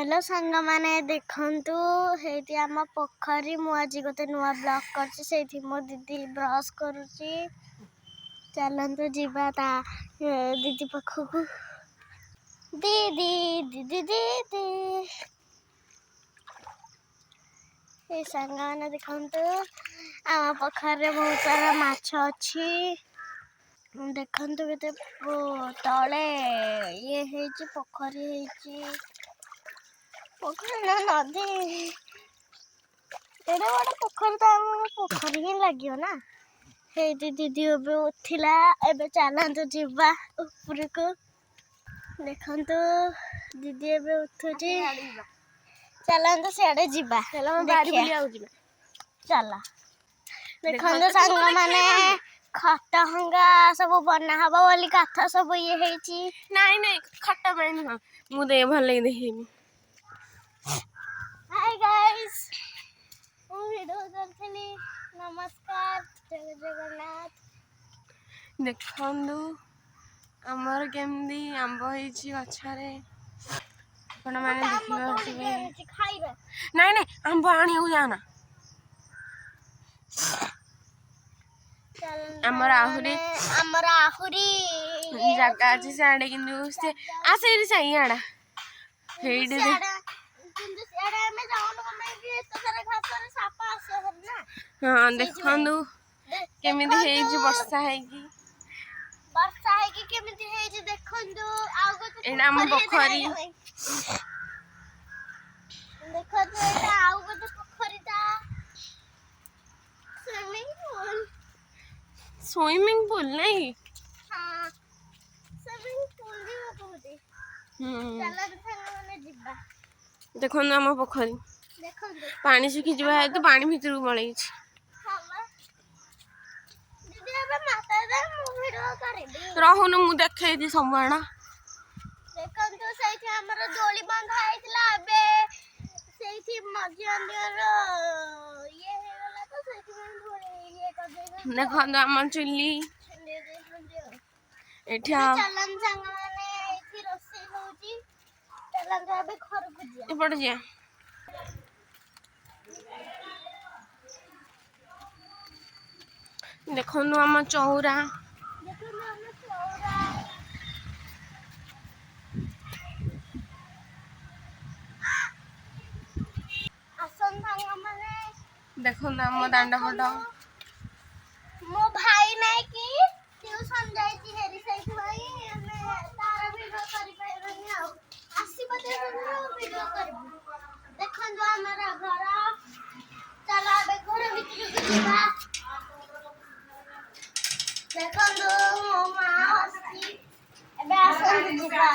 Hello सांग माने देखंतु हेती आम पोखरी मु आज गोटे नुआ ब्लॉग करछि सेठी मो दीदी ब्रश करूछि चलंतु जीवा ता दीदी पखकु दीदी दीदी दीदी ए सांग माने देखंतु आम पोखरी बहुत सारा माछ अछि देखंतु केते तळे ये हेछि पोखरी हेछि पोखरी ना नदी एडे बड़ा पोखरी तो पोखरी ही लगियो ना हे दीदी अब उठिला एबे चलंतु जीवा ऊपर को देखंतु दीदी एबे उठुची चलंतु सियाडे जीवा चलो बारी बुली आउ जीवा चला देखंतु सांग माने खट्टा हंगा सब बना हबा वाली कथा सब ये हेची नहीं नहीं खट्टा बन मु दे भल लगे देखिमी। हाय गाइस वीडियो करथली नमस्कार जय जगन्नाथ देखंदु हमर केमदी आंब हेची गछरे कोन माने देखिबा खाइबा नहीं नहीं आंब आनिउ जाना हमर आहुरी जगह अछि साडे किंतु से आसेरी सैयाडा हेडी दे किंतु सेडा में जाउन में भी तो सारा घास रे सापा आसे हर ना हां देखंदु केमिदी हेजी वर्षा हेगी केमिदी हेजी देखंदु आगो तो एडा हम पोखरी देखंदु एडा आगो तो पोखरी ता स्विमिंग पूल नहीं हां स्विमिंग पूल भी होते चला माने जिब्बा देखंदु हम पोखरी देखंदु पानी सुखी जिबा है तो पानी भीतर पळै छी दीदी अब माता दे मु वीडियो करबी रहनु मु देखै दी सबवाडा देखंतु सैठी हमर दोली बंद आइतला बे सैठी मजी अंदर ये हेगला तो सैठी मन दोली ये कर देगा देखंदु हमर चुल्ली एठा चलन संग माने एठी रोसे होची चलन अबे घर बुजिया ए पड़ जा देखंदु हमर चौरा देखंतु हमर चौरा आसन संग माने देखंदु हमर दांडा फटा मो भाई नै की ट्यूशन जाईती हेरी सैठ भाई हमें तारा वीडियो करि पाइबनी आ आसी बजे वीडियो करबी देखंदु हमरा घर चला बे घर भीतर जिबा देखंदु मो मां आसी एबे आसन जिबा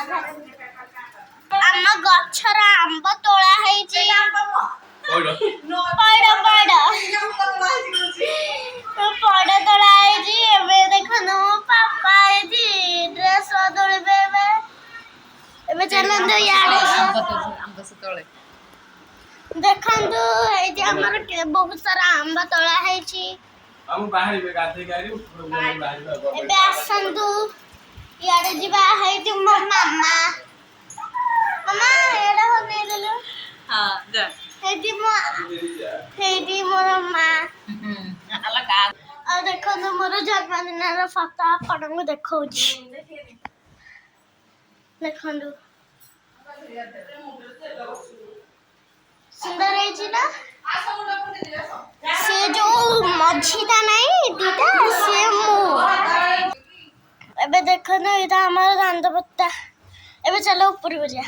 हम गछरा आंब तोळा हेची पड़ तोड़ा जी एबे देखनो पापा जी ड्रेस बदलबे एबे चलंदु याडे आंब से तळे देखंदु ए जे हमर बहुत सारा आंब तोड़ा हेची हम बाहर में गाथे गारी बाहर एबे आसंदु याडे जिबा हेती मो मामा एडा हो नेललो हां जा हेती मोर मां अलग और देखो तो मोर जन्मदिन रो फोटो आपनको देखौछि देखंदु सुंदर है जी ना से जो मझीटा नहीं दीदा से मु एबे देखनो इता हमर दांत पत्ता एबे चलो ऊपर हो जा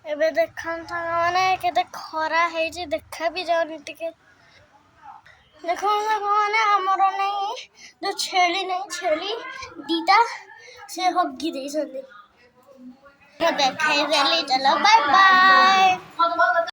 एबे देखन था माने केते खरा है जी देखा भी जाउनी टिके देखो माने हमरो नहीं जो छेली नहीं छेली दीदा से हग्गी दे संदे तो देखाई देली चलो बाय बाय।